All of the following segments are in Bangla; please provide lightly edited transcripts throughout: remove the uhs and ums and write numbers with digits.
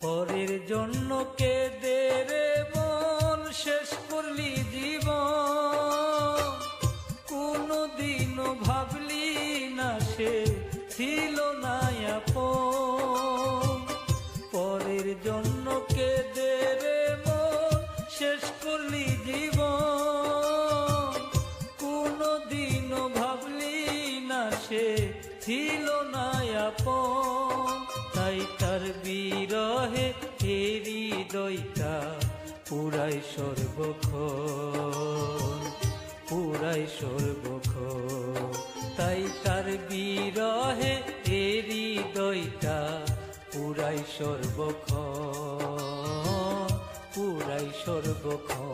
পরের জন্য কেঁদে রে মন শেষ করলি জীবন, কোনদিনও ভাবলি না সে ছিল না আপন। পরের জন্য কেঁদে রে মন শেষ করলি জীবন, কোনদিনও ভাবলি না সে ছিল না আপন। তাই তার বিরহে হৃদয়টা পুরাই সর্বক্ষণ, পুরাই সর্বক্ষণ। তাই তার বিরহে হৃদয়টা পুরাই সর্বক্ষণ, পুরাই সর্বক্ষণ।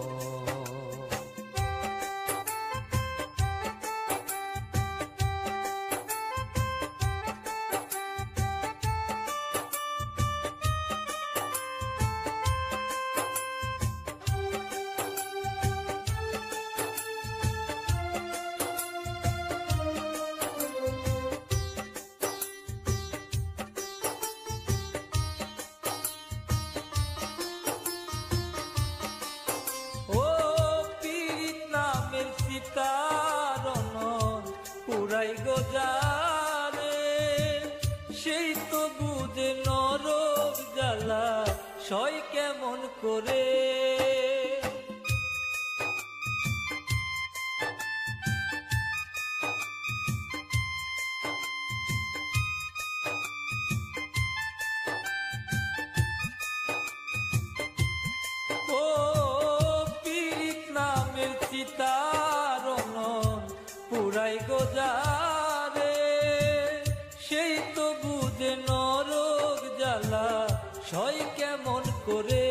তারণ পুরাই গোজারে সেই তো বুঝে নরক জ্বালা সয় কেমন করে। ও পীড়িত নামের চিতারণ পুরাই গোজারে সেই তো বুঝে নরক জ্বালা সয় কেমন করে।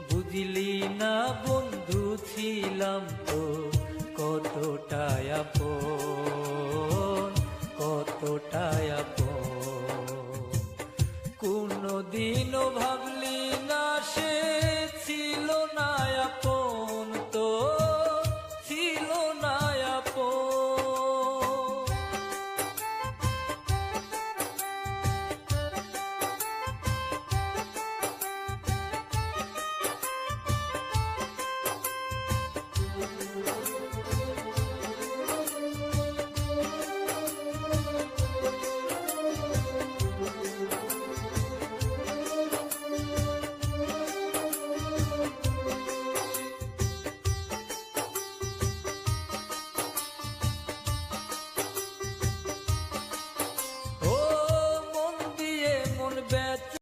বুঝলি না বন্ধু ছিলাম তো কতটা আপন, কতটা আপন। কোনদিনও ভাবলি